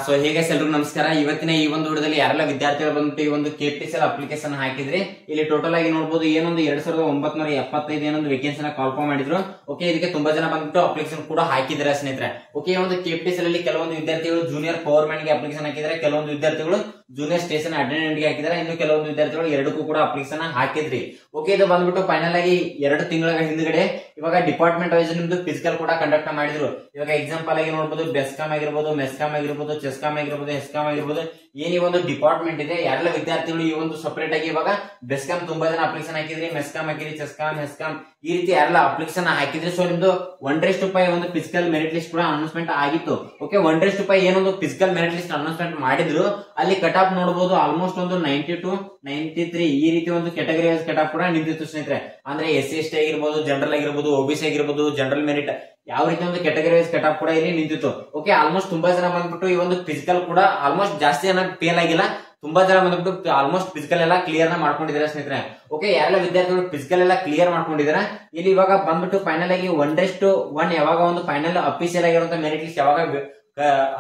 So ಹೇಗೆ ಎಲ್ರಿಗೂ ನಮಸ್ಕಾರ. ಇವತ್ತಿನ ಈ ಒಂದು ವಿಡಿಯೋದಲ್ಲಿ ಯಾರೆಲ್ಲ ವಿದ್ಯಾರ್ಥಿಗಳು ಬಂದ್ಬಿಟ್ಟು ಈ ಒಂದು KPTCL ಅಪ್ಲಿಕೇಶನ್ ಹಾಕಿದ್ರೆ ಇಲ್ಲಿ ಟೋಟಲ್ ಆಗಿ ನೋಡಬಹುದು ಏನೊಂದು 2975 ಏನೊಂದು ವೇಕೆನ್ಸಿನ ಕಾಲ್ಫಾರ್ಮ್ ಮಾಡಿದ್ರು. ಓಕೆ, ಇದಕ್ಕೆ ತುಂಬಾ ಜನ ಬಂದ್ಬಿಟ್ಟು ಅಪ್ಲಿಕೇಶನ್ ಕೂಡ ಹಾಕಿದ್ದಾರೆ ಸ್ನೇಹಿತರೆ. ಓಕೆ, ಒಂದು KPTCL ಅಲ್ಲಿ ಕೆಲವೊಂದು ವಿದ್ಯಾರ್ಥಿಗಳು ಜೂನಿಯರ್ ಪವರ್ ಮ್ಯಾನ್ ಗೆ ಅಪ್ಲಿಕೇಶನ್ ಹಾಕಿದ್ದಾರೆ, ಕೆಲವೊಂದು ವಿದ್ಯಾರ್ಥಿಗಳು ಜೂನಿಯರ್ ಸ್ಟೇಷನ್ ಅಟೆಂಡೆಂಟ್ ಗೆ ಹಾಕಿದ್ದಾರೆ, ಇನ್ನು ಕೆಲವೊಂದು ವಿದ್ಯಾರ್ಥಿಗಳು ಎರಡಕ್ಕೂ ಕೂಡ ಅಪ್ಲಿಕೇಶನ್ ಹಾಕಿದ್ರಿ. ಓಕೆ, ಇದು ಬಂದ್ಬಿಟ್ಟು ಫೈನಲ್ ಆಗಿ 2 ತಿಂಗಳ ಹಿಂದ್ಗಡೆ ಇವಾಗ ಡಿಪಾರ್ಟ್ಮೆಂಟ್ ವೈಸ್ ನಿಮ್ದು ಫಿಸಿಕಲ್ ಕೂಡ ಕಂಡಕ್ಟ್ ಮಾಡಿದ್ರು. ಇವಾಗ ಎಕ್ಸಾಂಪಲ್ ಆಗಿ ನೋಡಬಹುದು ಬೆಸ್ಕಾಮ್ ಆಗಿರ್ಬೋದು, ಮೆಸ್ಕಾಮ್ ಆಗಿರ್ಬೋದು, ಚೆಸ್ಕಾಮ್ ಆಗಿರ್ಬೋದು, ಹೆಸ್ಕಾಮ್ ಆಗಿರ್ಬೋದು, ಏನ್ ಈ ಒಂದು ಡಿಪಾರ್ಟ್ಮೆಂಟ್ ಇದೆ ಯಾರೆಲ್ಲ ವಿದ್ಯಾರ್ಥಿಗಳು ಈ ಒಂದು ಸಪರೇಟ್ ಆಗಿ ಇವಾಗ ಬೆಸ್ಕಾಮ್ ತುಂಬಾ ಜನ ಅಪ್ಲಿಕೇಶನ್ ಹಾಕಿದ್ರಿ, ಮೆಸ್ಕಾಮ್ ಹಾಕಿದ್ರಿ, ಚೆಸ್ಕಾಮ್, ಹೆಸ್ಕಾಮ್ ಈ ರೀತಿ ಯಾರೆಲ್ಲ ಅಪ್ಲಿಕೇಶನ್ ಹಾಕಿದ್ರಿ. ಸೊ ನಿಮ್ದು 1:5 ಒಂದು ಫಿಸಿಕಲ್ ಮೆರಿಟ್ ಲಿಸ್ಟ್ ಕೂಡ ಅನೌನ್ಸ್ಮೆಂಟ್ ಆಗಿತ್ತು. ಓಕೆ, 1:5 ಏನೊಂದು ಫಿಸಿಕಲ್ ಮೆರಿಟ್ ಲಿಸ್ಟ್ ಅನೌನ್ಸ್ಮೆಂಟ್ ಮಾಡಿದ್ರು. ಅಲ್ಲಿ ಕಟ್ ಆಫ್ ನೋಡಬಹುದು ಆಲ್ಮೋಸ್ಟ್ ಒಂದು 92, 93 ಈ ರೀತಿ ಒಂದು ಕೆಟಗರಿ ವೈಸ್ ಕಟ್ ಆಫ್ ಕೂಡ ನಿಂತಿತ್ತು ಸ್ನೇಹಿತರೆ. ಅಂದ್ರೆ SC/ST ಆಗಿರ್ಬೋದು, ಜನರಲ್ ಆಗಿರ್ಬೋದು, OBC ಆಗಿರ್ಬೋದು, ಜನರಲ್ ಮೆರಿಟ್ ಯಾವ ರೀತಿ ಒಂದು ಕೆಟಗರಿ ವೈಸ್ ಕಟ್ ಆಫ್ ಕೂಡ ಇಲ್ಲಿ ನಿಂತಿತ್ತು. ಓಕೆ, ಆಲ್ಮೋಸ್ಟ್ ತುಂಬಾ ಜನ ಬಂದ್ಬಿಟ್ಟು ಈ ಒಂದು ಫಿಸಿಕಲ್ ಕೂಡ ಆಲ್ಮೋಸ್ಟ್ ಜಾಸ್ತಿ ಜನ ಫೇಲ್ ಆಗಿಲ್ಲ, ತುಂಬಾ ಜನ ಬಂದ್ಬಿಟ್ಟು ಆಲ್ಮೋಸ್ಟ್ ಫಿಸಿಕಲ್ ಎಲ್ಲ ಕ್ಲಿಯರ್ ನ ಮಾಡ್ಕೊಂಡಿದ್ದಾರೆ ಸ್ನೇಹಿತರೆ. ಓಕೆ, ಯಾರೆಲ್ಲ ವಿದ್ಯಾರ್ಥಿಗಳು ಫಿಸಿಕಲ್ ಎಲ್ಲ ಕ್ಲಿಯರ್ ಮಾಡ್ಕೊಂಡಿದ್ದಾರೆ ಇಲ್ಲಿ ಇವಾಗ ಬಂದ್ಬಿಟ್ಟು ಫೈನಲ್ ಆಗಿ 1:1 ಯಾವಾಗ ಒಂದು ಫೈನಲ್ ಅಫಿಷಿಯಲ್ ಆಗಿರುವಂತ ಮೆರಿಟ್ ಲಿಸ್ಟ್ ಯಾವಾಗ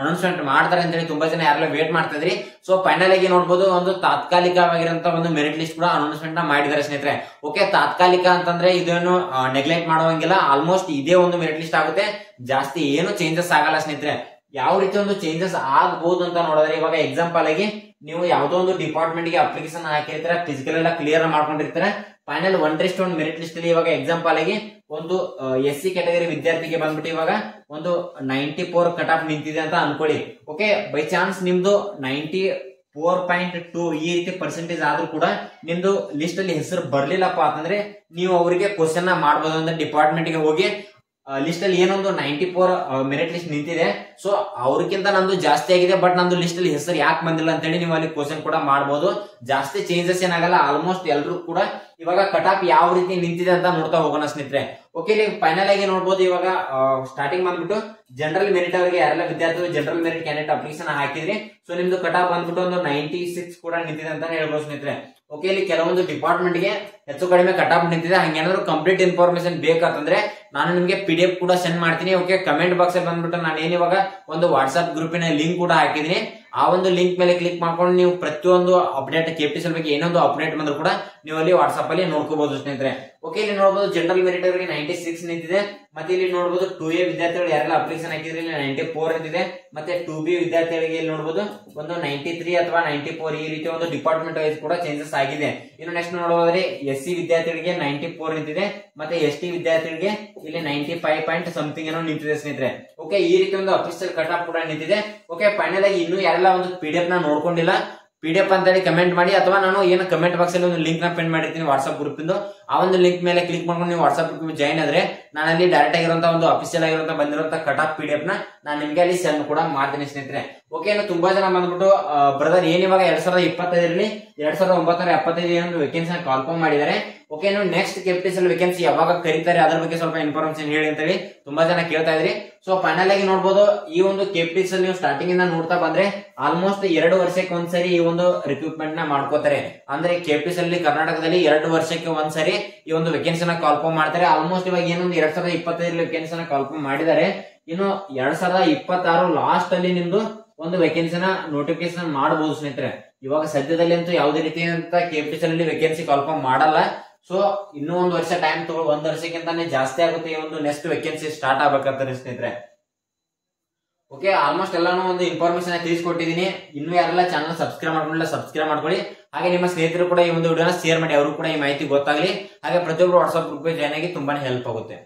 ಅನೌನ್ಸ್ಮೆಂಟ್ ಮಾಡ್ತಾರೆ ಅಂತ ಹೇಳಿ ತುಂಬಾ ಜನ ಯಾರೆಲ್ಲ ವೇಟ್ ಮಾಡ್ತಾ ಇದ್ರಿ. ಸೊ ಫೈನಲ್ ಆಗಿ ನೋಡಬಹುದು ಒಂದು ತಾತ್ಕಾಲಿಕವಾಗಿರುವಂತ ಒಂದು ಮೆರಿಟ್ ಲಿಸ್ಟ್ ಕೂಡ ಅನೌನ್ಸ್ಮೆಂಟ್ ನ ಮಾಡಿದ್ದಾರೆ ಸ್ನೇಹಿತರೆ. ಓಕೆ, ತಾತ್ಕಾಲಿಕ ಅಂತಂದ್ರೆ ಇದೇನು ನೆಗ್ಲೆಕ್ಟ್ ಮಾಡುವಂಗಿಲ್ಲ, ಆಲ್ಮೋಸ್ಟ್ ಇದೇ ಒಂದು ಮೆರಿಟ್ ಲಿಸ್ಟ್ ಆಗುತ್ತೆ, ಜಾಸ್ತಿ ಏನು ಚೇಂಜಸ್ ಆಗಲ್ಲ ಸ್ನೇಹಿತರೆ. ಯಾವ ರೀತಿ ಒಂದು ಚೇಂಜಸ್ ಆಗಬಹುದು ಅಂತ ನೋಡಿದ್ರೆ ಇವಾಗ ಎಕ್ಸಾಂಪಲ್ ಆಗಿ ನೀವು ಯಾವ್ದೋ ಒಂದು ಡಿಪಾರ್ಟ್ಮೆಂಟ್ ಗೆ ಅಪ್ಲಿಕೇಶನ್ ಹಾಕಿರ್ತೀರ, ಫಿಸಿಕಲ್ ಎಲ್ಲ ಕ್ಲಿಯರ್ ಮಾಡ್ಕೊಂಡಿರ್ತಾರೆ, ಫೈನಲ್ 1:1 ಮೆರಿಟ್ ಲಿಸ್ಟ್ ಅಲ್ಲಿ ಇವಾಗ ಎಕ್ಸಾಂಪಲ್ ಆಗಿ ಒಂದು SC ಕ್ಯಾಟಗರಿ ವಿದ್ಯಾರ್ಥಿಗೆ ಬಂದ್ಬಿಟ್ಟು ಇವಾಗ ಒಂದು 94 ಕಟ್ ಆಫ್ ನಿಂತಿದೆ ಅಂತ ಅನ್ಕೊಳ್ಳಿ. ಓಕೆ, ಬೈ ಚಾನ್ಸ್ ನಿಮ್ದು 94.2 ಈ ರೀತಿ ಪರ್ಸೆಂಟೇಜ್ ಆದ್ರೂ ಕೂಡ ನಿಮ್ದು ಲಿಸ್ಟ್ ಅಲ್ಲಿ ಹೆಸರು ಬರ್ಲಿಲ್ಲಪ್ಪ ಅಂತಂದ್ರೆ ನೀವು ಅವರಿಗೆ ಕ್ವಶನ್ ಮಾಡಬಹುದು ಅಂದ್ರೆ ಡಿಪಾರ್ಟ್ಮೆಂಟ್ ಗೆ ಹೋಗಿ ಲಿಸ್ಟ್ ಅಲ್ಲಿ ಏನೊಂದು 94 ಮೆರಿಟ್ ಲಿಸ್ಟ್ ನಿಂತಿದೆ, ಸೊ ಅವ್ರಿಗಿಂತ ನಂದು ಜಾಸ್ತಿ ಆಗಿದೆ, ಬಟ್ ನಂದು ಲಿಸ್ಟ್ ಅಲ್ಲಿ ಹೆಸರು ಯಾಕೆ ಬಂದಿಲ್ಲ ಅಂತ ಹೇಳಿ ನೀವು ಅಲ್ಲಿ ಕ್ವಶನ್ ಕೂಡ ಮಾಡಬಹುದು. ಜಾಸ್ತಿ ಚೇಂಜಸ್ ಏನಾಗಲ್ಲ, ಆಲ್ಮೋಸ್ಟ್ ಎಲ್ಲರೂ ಕೂಡ ಇವಾಗ ಕಟ್ ಆಫ್ ಯಾವ ರೀತಿ ನಿಂತಿದೆ ಅಂತ ನೋಡ್ತಾ ಹೋಗೋಣ ಸ್ನೇಹಿತರೆ. ಓಕೆ, ಇಲ್ಲಿ ಫೈನಲ್ ಆಗಿ ನೋಡಬಹುದು ಇವಾಗ ಸ್ಟಾರ್ಟಿಂಗ್ ಬಂದ್ಬಿಟ್ಟು ಜನರಲ್ ಮೆರಿಟ್ ಅವರಿಗೆ ಯಾರೆಲ್ಲ ವಿದ್ಯಾರ್ಥಿಗಳು ಜನರಲ್ ಮೆರಿಟ್ ಕ್ಯಾಂಡಿಡೇಟ್ ಅಪ್ಲಿಕೇಶನ್ ಹಾಕಿದ್ರಿ, ಸೊ ನಿಮ್ದು ಕಟ್ ಆಫ್ ಬಂದ್ಬಿಟ್ಟು ಒಂದು 96 ಕೂಡ ನಿಂತಿದೆ ಅಂತ ಹೇಳ್ಬೋದು ಸ್ನೇಹಿತರೆ. ಓಕೆ, ಇಲ್ಲಿ ಕೆಲವೊಂದು ಡಿಪಾರ್ಟ್ಮೆಂಟ್ ಗೆ ಹೆಚ್ಚು ಕಡಿಮೆ ಕಟ್ ಆಫ್ ನಿಂತಿದೆ. ಹಂಗೇನಾದ್ರು ಕಂಪ್ಲೀಟ್ ಇನ್ಫಾರ್ಮೇಶನ್ ಬೇಕಂತಂದ್ರೆ ನಾನು ನಿಮ್ಗೆ PDF ಕೂಡ ಸೆಂಡ್ ಮಾಡ್ತೀನಿ. ಓಕೆ, ಕಮೆಂಟ್ ಬಾಕ್ಸ್ ಅಲ್ಲಿ ಬಂದ್ಬಿಟ್ಟು ನಾನು ಏನಿವಾಗ ಒಂದು ವಾಟ್ಸ್ಆಪ್ ಗ್ರೂಪಿನ ಲಿಂಕ್ ಕೂಡ ಹಾಕಿದೀನಿ. ಆ ಒಂದು ಲಿಂಕ್ ಮೇಲೆ ಕ್ಲಿಕ್ ಮಾಡ್ಕೊಂಡು ನೀವು ಪ್ರತಿಯೊಂದು ಅಪ್ಡೇಟ್ KPTCL ಬಗ್ಗೆ ಏನೊಂದು ಅಪ್ಡೇಟ್ ಬಂದ್ರು ಕೂಡ ನೀವು ಅಲ್ಲಿ ವಾಟ್ಸ್ಆಪ್ ಅಲ್ಲಿ ನೋಡ್ಕೋಬಹುದು ಸ್ನೇಹಿತರೆ. ಓಕೆ, ಇಲ್ಲಿ ನೋಡಬಹುದು ಜನರಲ್ ಮೆರಿಟ್ ಅವರಿಗೆ 96 ನಿಂತಿದೆ, ಮತ್ತೆ ಇಲ್ಲಿ ನೋಡಬಹುದು 2A ವಿದ್ಯಾರ್ಥಿಗಳು ಯಾರೆಲ್ಲ ಅಪ್ಲಿಕೇಶನ್ ಹಾಕಿದ್ರೆ ಇಲ್ಲಿ 94 ನಿಂತಿದೆ, ಮತ್ತೆ 2B ವಿದ್ಯಾರ್ಥಿಗಳಿಗೆ ಇಲ್ಲಿ ನೋಡಬಹುದು ಒಂದು 93 ಅಥವಾ 94 ಈ ರೀತಿ ಒಂದು ಡಿಪಾರ್ಟ್ಮೆಂಟ್ ವೈಸ್ ಕೂಡ ಚೇಂಜಸ್ ಆಗಿದೆ. ಇನ್ನು ನೆಕ್ಸ್ಟ್ ನೋಡೋದಾದ್ರೆ SC ವಿದ್ಯಾರ್ಥಿಗಳಿಗೆ 94 ನಿಂತಿದೆ, ಮತ್ತೆ ST ವಿದ್ಯಾರ್ಥಿಗಳಿಗೆ ಇಲ್ಲಿ 95 ಪಾಯಿಂಟ್ ಸಮಥಿಂಗ್ ಏನೋ ನಿಂತಿದೆ ಸ್ನೇಹಿತರೆ. ಓಕೆ, ಈ ರೀತಿ ಒಂದು ಅಫಿಷಿಯಲ್ ಕಟ್ ಆಫ್ ಕೂಡ ನಿಂತಿದೆ. ಓಕೆ, ಫೈನಲ್ ಆಗಿ ಇನ್ನೂ ಯಾರೆಲ್ಲ ಒಂದು PDF ನ ನೋಡ್ಕೊಂಡಿಲ್ಲ PDF ಅಂತ ಹೇಳಿ ಕಮೆಂಟ್ ಮಾಡಿ, ಅಥವಾ ನಾನು ಏನು ಕಮೆಂಟ್ ಬಾಕ್ಸ್ ಅಲ್ಲಿ ಒಂದು ಲಿಂಕ್ ನ ಪಿನ್ ಮಾಡಿರ್ತೀನಿ ವಾಟ್ಸ್ಆಪ್ ಗ್ರೂಪ್ ಇಂದು, ಆ ಒಂದು ಲಿಂಕ್ ಮೇಲೆ ಕ್ಲಿಕ್ ಮಾಡ್ಕೊಂಡು ನೀವು ವಾಟ್ಸ್ಆಪ್ ಗ್ರೂಪ್ ಜಾಯಿನ್ ಆದ್ರೆ ನಾನು ಅಲ್ಲಿ ಡೈರೆಕ್ಟ್ ಆಗಿರುವಂತಹ ಒಂದು ಅಫಿಷಿಯಲ್ ಆಗಿರುವಂತಹ ಬಂದಿರುವಂತಹ ಕಟ್ ಆಫ್ PDF ನ ನಾನು ನಿಮ್ಗೆ ಅಲ್ಲಿ ಸೆಂಡ್ ಕೂಡ ಮಾಡ್ತೀನಿ ಸ್ನೇಹಿತರೆ. ಓಕೆ, ಇನ್ನು ತುಂಬಾ ಜನ ಬಂದ್ಬಿಟ್ಟು ಬ್ರದರ್ ಏನ್ ಇವಾಗ 2025 2975 ಏನೊಂದು ವೇಕೆನ್ಸಿ ಕಾಲ್ಫಾರ್ಮ್ ಮಾಡಿದ್ದಾರೆ. ಓಕೆ, ನೀವು ನೆಕ್ಸ್ಟ್ KPTCL ವೇಕೆನ್ಸಿ ಯಾವಾಗ ಕರೀತಾರೆ ಅದ್ರ ಬಗ್ಗೆ ಸ್ವಲ್ಪ ಇನ್ಫಾರ್ಮೇಶನ್ ಹೇಳಿ ಅಂತ ಹೇಳಿ ತುಂಬಾ ಜನ ಕೇಳ್ತಾ ಇದ್ರಿ. ಸೊ ಫೈನಲ್ ಆಗಿ ನೋಡಬಹುದು ಈ ಒಂದು KPTCL ನೀವು ಸ್ಟಾರ್ಟಿಂಗ್ ಇಂದ ನೋಡ್ತಾ ಬಂದ್ರೆ ಆಲ್ಮೋಸ್ಟ್ 2 ವರ್ಷಕ್ಕೆ ಒಂದ್ಸರಿ ಈ ಒಂದು ರಿಕ್ರೂಟ್ಮೆಂಟ್ ನ ಮಾಡ್ಕೋತಾರೆ. ಅಂದ್ರೆ KPTCL ಕರ್ನಾಟಕದಲ್ಲಿ 2 ವರ್ಷಕ್ಕೆ ಒಂದ್ಸರಿ ಈ ಒಂದು ವೇಕೆನ್ಸಿನ ಕಾಲ್ಫಾರ್ಮ್ ಮಾಡ್ತಾರೆ. ಆಲ್ಮೋಸ್ಟ್ ಇವಾಗ ಏನೊಂದು 2025 ವೇಕೆನ್ಸಿನ ಕಾಲ್ಫಾರ್ಮ್ ಮಾಡಿದ್ದಾರೆ. ಇನ್ನು 2026 ಲಾಸ್ಟ್ ಅಲ್ಲಿ ನಿಮ್ದು ಒಂದು ವೇಕೆನ್ಸಿನ ನೋಟಿಫಿಕೇಶನ್ ಮಾಡಬಹುದು ಸ್ನೇಹಿತರೆ. ಇವಾಗ ಸದ್ಯದಲ್ಲಿ ಅಂತೂ ಯಾವುದೇ ರೀತಿಯಂತ KPTCL ಅಲ್ಲಿ ವೇಕೆನ್ಸಿ ಕಾಲ್ಫಾರ್ಮ್ ಮಾಡಲ್ಲ. ಸೊ ಇನ್ನೂ 1 ವರ್ಷ ಟೈಮ್ ತಗೊಳ್ಳಿ, 1 ವರ್ಷಕ್ಕಿಂತಾನೆ ಜಾಸ್ತಿ ಆಗುತ್ತೆ ಈ ಒಂದು ನೆಕ್ಸ್ಟ್ ವೇಕೆನ್ಸಿ ಸ್ಟಾರ್ಟ್ ಆಗ್ಬೇಕಂತಾರೆ ಸ್ನೇಹಿತರೆ. ಓಕೆ, ಆಲ್ಮೋಸ್ಟ್ ಎಲ್ಲಾನು ಒಂದು ಇನ್ಫಾರ್ಮೇಶನ್ ತಿಳಿಸ್ಕೊಟ್ಟಿದ್ದೀನಿ. ಇನ್ನು ಯಾರೆಲ್ಲ ಚಾನಲ್ ಸಬ್ಸ್ಕ್ರೈಬ್ ಮಾಡ್ಕೊಂಡಿಲ್ಲ ಸಬ್ಸ್ಕ್ರೈಬ್ ಮಾಡ್ಕೊಳ್ಳಿ. ಹಾಗೆ ನಿಮ್ಮ ಸ್ನೇಹಿತರು ಕೂಡ ಈ ಒಂದು ವಿಡಿಯೋನ ಶೇರ್ ಮಾಡಿ, ಅವರು ಕೂಡ ಈ ಮಾಹಿತಿ ಗೊತ್ತಾಗಲಿ. ಹಾಗೆ ಪ್ರತಿಯೊಬ್ಬರು ವಾಟ್ಸ್ಆಪ್ ಗ್ರೂಪ್ ಜಾಯ್ನ್ ಆಗಿ ತುಂಬಾನೇ ಹೆಲ್ಪ್ ಆಗುತ್ತೆ.